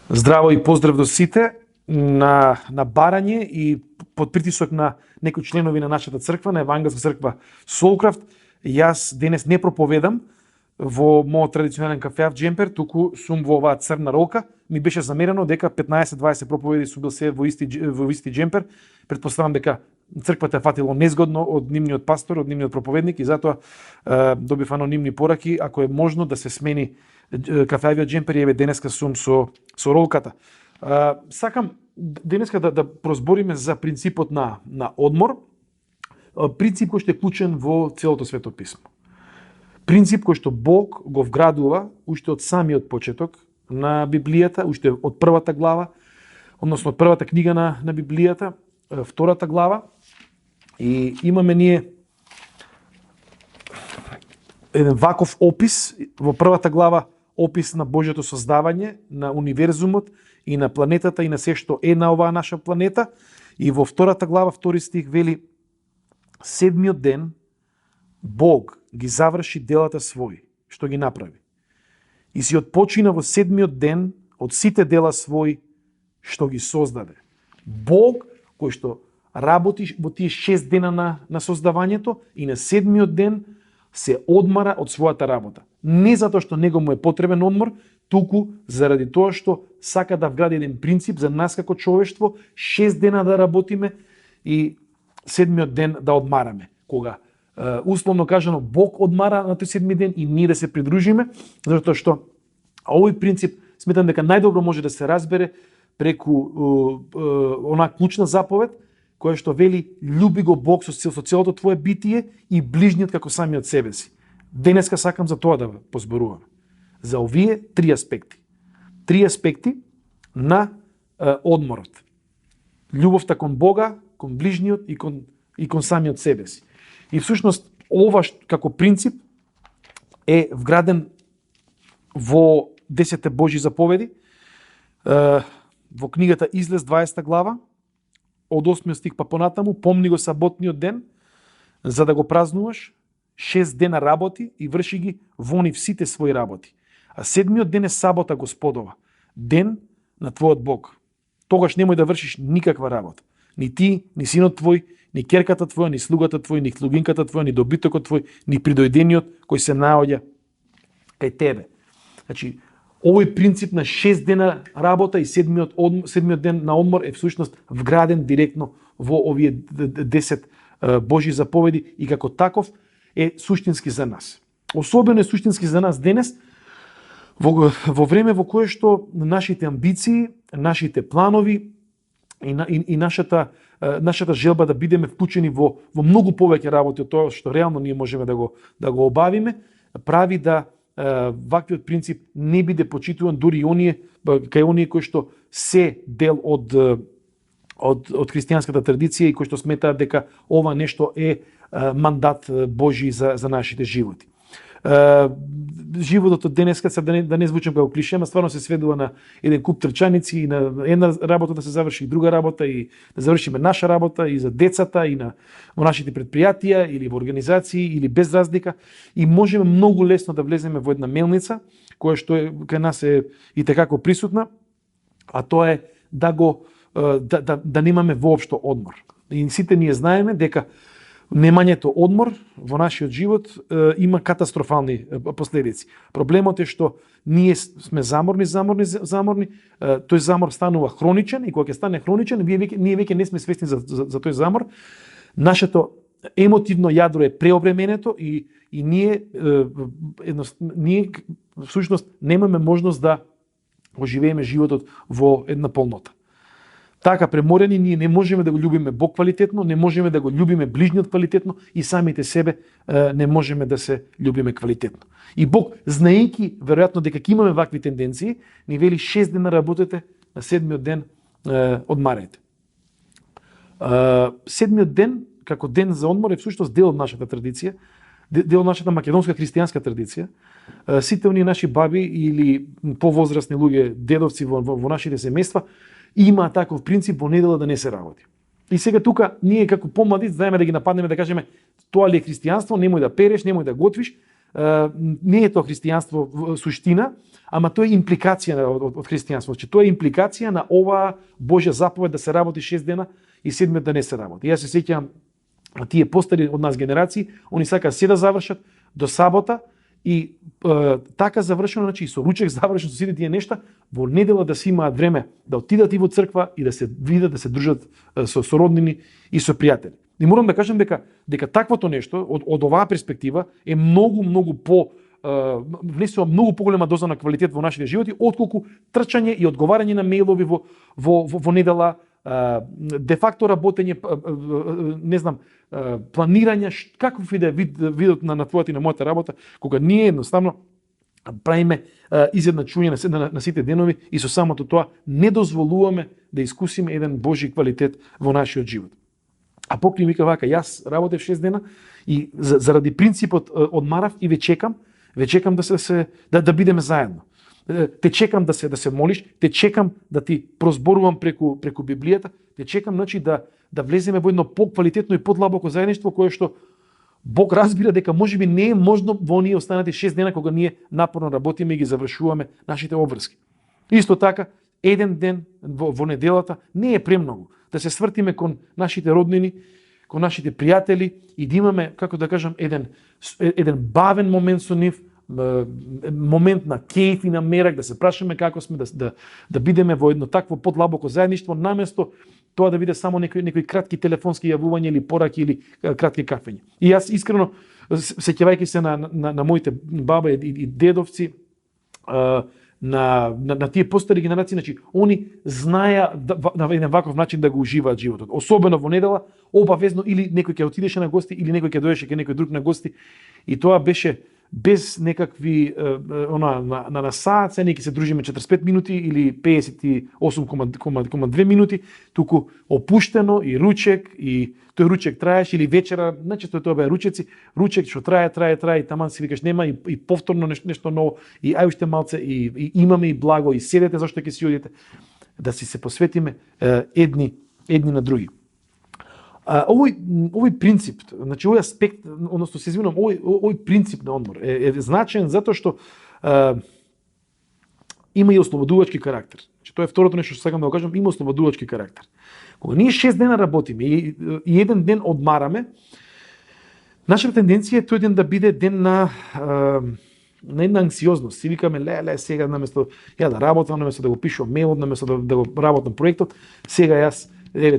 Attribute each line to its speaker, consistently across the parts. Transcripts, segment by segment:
Speaker 1: Здраво и поздрав до сите на барање и под притисок на некои членови на нашата црква, на Евангелска црква Солкрафт. Јас денес не проповедам во мојот традиционален кафеав джемпер, туку сум во оваа црна ролка. Ми беше замерено дека 15-20 проповеди су бил се во исти джемпер. Претпоставам дека црквата е фатило незгодно од нивниот пастор, од нивниот проповедник и затоа добив анонимни пораки ако е можно да се смени кафеавиот джемпер и еве денеска сум со ролката. Сакам денеска да прозбориме за принципот на одмор, принцип кој што е клучен во целото свето писмо. Принцип кој што Бог го вградува уште од самиот почеток на Библијата, уште од првата глава, односно од првата книга на Библијата, втората глава, и имаме ние еден ваков опис во првата глава, опис на Божјото создавање, на универзумот и на планетата и на се што е на оваа наша планета. И во втората глава, втори стих вели: седмиот ден Бог ги заврши делата своји, што ги направи. И си отпочина во седмиот ден од сите дела своји што ги создаде. Бог кој што работи во тие 6 дена на создавањето и на седмиот ден се одмара од својата работа. Не затоа што него му е потребен одмор, туку заради тоа што сака да вгради еден принцип за нас како човештво, 6 дена да работиме и седмиот ден да одмараме. Кога условно кажано Бог одмара на тој седми ден и ние да се придружиме, затоа што овој принцип сметам дека најдобро може да се разбере преку онаа клучна заповед која што вели: љуби го Бог со целото твое битие и ближниот како самиот себе си. Денеска сакам за тоа да позборуваме. За овие три аспекти. Три аспекти на одморот. Љубовта кон Бога, кон ближниот и кон самиот себе си. И всушност ова како принцип е вграден во 10 Божји заповеди, во книгата Излез 20 глава, од 8 стих па понатаму: помни го саботниот ден, за да го празнуваш, 6 дена работи и врши ги во нив сите своји работи. А седмиот ден е сабота Господова, ден на твојот Бог. Тогаш немој да вршиш никаква работа. Ни ти, ни синот твој, ни керката твоја, ни слугата твој, ни слугинката твоја, ни добитокот твој, ни придојдениот кој се наоѓа кај тебе. Значи, овој принцип на 6 дена работа и седмиот ден на одмор е всушност вграден директно во овие 10 Божји заповеди и како таков е суштински за нас. Особено е суштински за нас денес, во време во кое што нашите амбиции, нашите планови и нашата желба да бидеме вклучени во многу повеќе работи од тоа што реално ние можеме да го обавиме, прави да ваквиот принцип не биде почитуван дури и кај оние кои што се дел од христијанската традиција и кои што сметаат дека ова нешто е мандат Божи за нашите животи. Животот од денеска, да не звучам како клише, ама стварно се сведува на еден куп трчаници и на една работа да се заврши и друга работа и да завршиме наша работа и за децата и во нашите предпријатија или во организации или без разлика, и можеме многу лесно да влеземе во една мелница која што е кај нас е и tekako присутна, а тоа е да немаме воопшто одмор. И сите ние знаеме дека немањето одмор во нашиот живот има катастрофални последици. Проблемот е што ние сме заморни, тој замор станува хроничен и кога ќе стане хроничен, ние веќе не сме свесни за тој замор. Нашето емотивно јадро е преобременето и ние всушност немаме можност да оживееме животот во една полнота. Така преморени ние не можеме да го љубиме Бог квалитетно, не можеме да го љубиме ближниот квалитетно и самите себе не можеме да се љубиме квалитетно. И Бог, знаејќи веројатно дека ќе имаме вакви тенденции, ни вели 6 дена работете, на седмиот ден одмарете. Седмиот ден како ден за одмор е всушност дел од нашата традиција, дел од нашата македонска христијанска традиција. Сите оние наши баби или повозрасни луѓе, дедовци во нашите семејства има таков принцип во недела да не се работи. И сега тука ние како помлади знаеме да ги нападнеме, да кажеме тоа ли е христијанство, немој да переш, немој да готвиш, не е тоа христијанство суштина, ама тоа е импликација од христијанство. Значи, тоа е импликација на оваа Божја заповед да се работи 6 дена и 7 да не се работи. Јас се сеќавам тие постари од нас генерации, они сакаат се да завршат до сабота и така завршено, значи и со ручек завршено со сите тие нешта, во недела да си имаат време да отидат и во црква и да се видат, да се дружат со роднини и со пријатели. И морам да кажам дека таквото нешто од оваа перспектива е многу по внесува многу поголема доза на квалитет во нашите животи отколку трчање и одговарање на мејлови во недела, де факто работење, не знам, планирање, каков и да е видот на твојата и на мојата работа, кога ние едноставно правиме изедначување на сите денови и со самото тоа не дозволуваме да искусиме еден Божи квалитет во нашиот живот. А Покри вика вака, јас работев 6 дена и заради принципот одмарав и ве чекам да бидеме заедно. Те чекам да се молиш, те чекам да ти прозборувам преку Библијата, те чекам значи да влеземе во едно поквалитетно и подлабоко заедништво кое што Бог разбира дека можеби не е можно во оние останати 6 дена кога ние напорно работиме и ги завршуваме нашите обврски. Исто така, еден ден во неделата не е премногу да се свртиме кон нашите роднини, кон нашите пријатели и да имаме, како да кажам, еден бавен момент со нив, момент на кејф и на мерак, да се прашаме како сме, да бидеме во едно такво подлабоко заедништво, наместо тоа да биде само некои кратки телефонски јавувања или пораки или кратки кафења. И јас искрено, сеќавајќи се на моите баба и дедовци, на тие постари генерации, значи, они знаеа на еден ваков начин да го уживаат животот. Особено во недела, обавезно или некој ќе отидеше на гости, или некој ќе доеше кај некој друг на гости. И тоа беше без некакви на саат, се неки се дружиме 45 минути или 58,2 минути, туку опуштено и ручек, и тој ручек траеше или вечера, начесто тоа беа ручеци, ручек што трае и таман си викаш нема и повторно нешто ново и ај уште малце и имаме и благо и седете зашто ќе си одите, да си се посветиме едни на други. Овој принцип, значи овој аспект, односно се извинувам, овој принцип на одмор е значаен затоа што има и ослободувачки карактер. Значи тоа е второто нешто што сакам да го кажам, има ослободувачки карактер. Кога ние 6 дена работиме и еден ден одмараме, нашата тенденција е тој ден да биде ден на една анксиозност. Си викаме, сега наместо ја да работам, наместо да го пишувам мејлот, наместо да го работам проектот, сега јас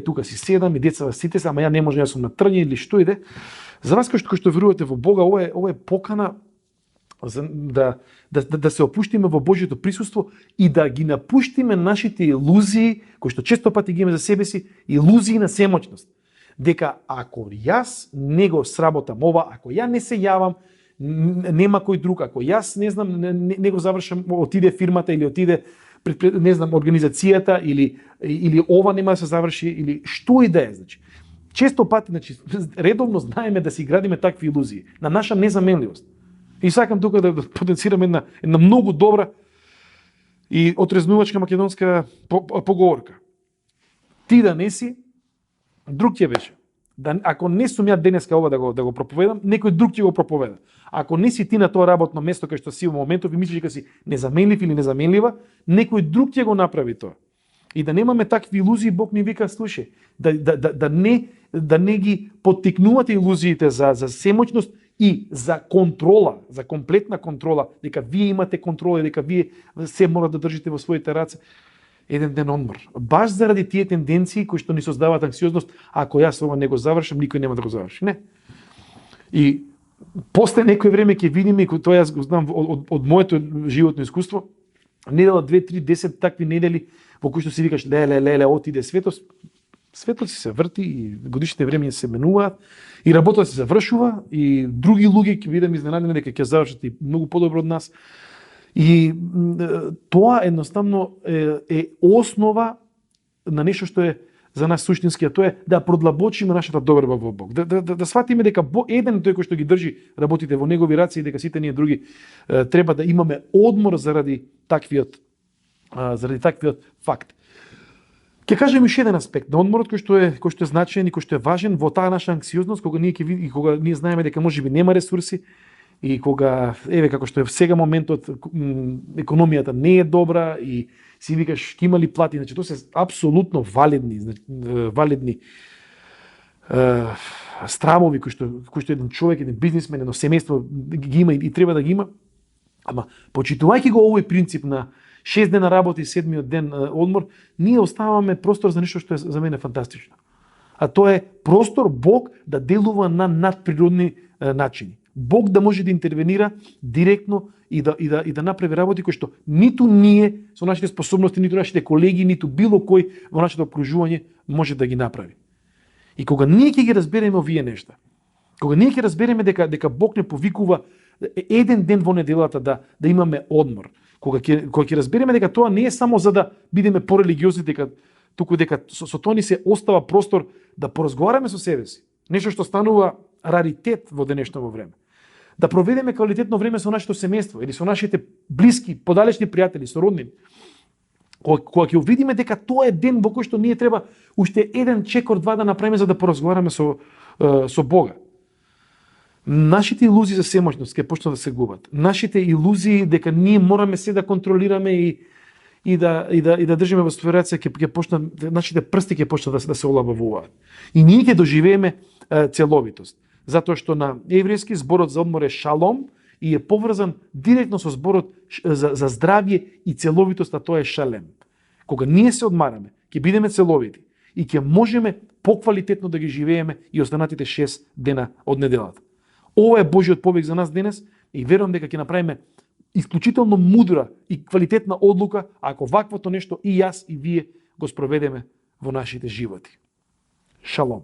Speaker 1: тука си седам и децата сите се, ама ја не можам, јас сум на трње или што иде. За вас кои што верувате во Бога, ова е покана да се опуштиме во Божјото присуство и да ги напуштиме нашите илузии, кои што често пати ги имаме за себе си, илузии на семоќност. Дека ако јас не го сработам ова, ако ја не се јавам, нема кој друг, ако јас не знам, не го завршам, отиде фирмата или отиде не знам, организацијата или ова нема да се заврши или што и да е, значи. Често пати, значи, редовно знаеме да си градиме такви илузии на наша незаменливост. И сакам тука да потенцирам една многу добра и отрезнувачка македонска поговорка. Ти да не си, друг ќе беше. Ако не сум ја денеска ова да го проповедам, некој друг ќе го проповеда. Ако не си ти на тоа работно место кај што си во моментов и мислиш дека си незаменлив или незаменлива, некој друг ќе го направи тоа. И да немаме такви илузии, Бог ни вика, слушај, да не ги поттикнувате илузиите за семоќност и за контрола, за комплетна контрола, дека вие имате контрола и дека вие се мора да држите во своите раце. Еден ден одмор. Баш заради тие тенденции кои што ни создаваат анксиозност, ако јас ова не го завршам, никој нема да го заврши. Не. И после некој време ќе видиме, и тоа јас го знам од моето животно искуство, недела 2, 3, 10 такви недели во кои што си викаш леле, отиде светот, светот се врти и годишните времења се менуваат и работата се завршува и други луѓе ќе бидеме изненадени дека ќе завршат и многу подобро од нас. И тоа едноставно е основа на нешто што е за нас суштински, а тоа е да продлабочиме нашата доверба во Бог. Да сватиме дека еден тој кој што ги држи работите во негови раце и дека сите ние други треба да имаме одмор заради таквиот факт. Ќе кажем уште еден аспект на одморот кој што е значаен и кој што е важен во таа наша анксиозност, кога ние знаеме дека можеби нема ресурси и кога, еве, како што е сега моментот, економијата не е добра и си викаш, ќе има ли плати, значи, тоа се апсолутно валидни, валидни стравови кои што еден човек, еден бизнисмен, едно семејство ги има и треба да ги има. Ама, почитувајќи го овој принцип на 6 дена работа и 7-миот ден одмор, ние оставаме простор за нешто што е за мене фантастично. А тоа е простор Бог да делува на надприродни начини. Бог да може да интервенира директно и да направи работи кои што ниту ние со нашите способности, ниту нашите колеги, ниту било кој во нашето окружување може да ги направи. И кога ние ќе ги разбереме овие нешта, кога ние ќе разбереме дека Бог не повикува еден ден во неделата да имаме одмор, кога ќе разбереме дека тоа не е само за да бидеме порелигиозни, туку дека со тоа ни се остава простор да поразговараме со себе си. Нешто што станува раритет во денешно време. Да проведеме квалитетно време со нашето семејство или со нашите блиски, подалечни пријатели, сороднини. Кога ќе увидиме дека тоа е ден во кој што ние треба уште еден чекор, два да направиме за да поразговараме со Бога. Нашите илузии за семоќност ќе почнат да се губат. Нашите илузии дека ние мораме се да контролираме и да држиме во ситуација ќе почнат, нашите прсти ќе почнат да се олабавуваат. И ние ќе доживееме целовитост. Затоа што на еврејски зборот за одмор е шалом и е поврзан директно со зборот за здравје и целовитост, а тоа е шалем. Кога ние се одмараме, ќе бидеме целовити и ќе можеме поквалитетно да ги живееме и останатите 6 дена од неделата. Ова е Божиот повик за нас денес и верувам дека ќе направиме исклучително мудра и квалитетна одлука ако ваквото нешто и јас и вие го спроведеме во нашите животи. Шалом.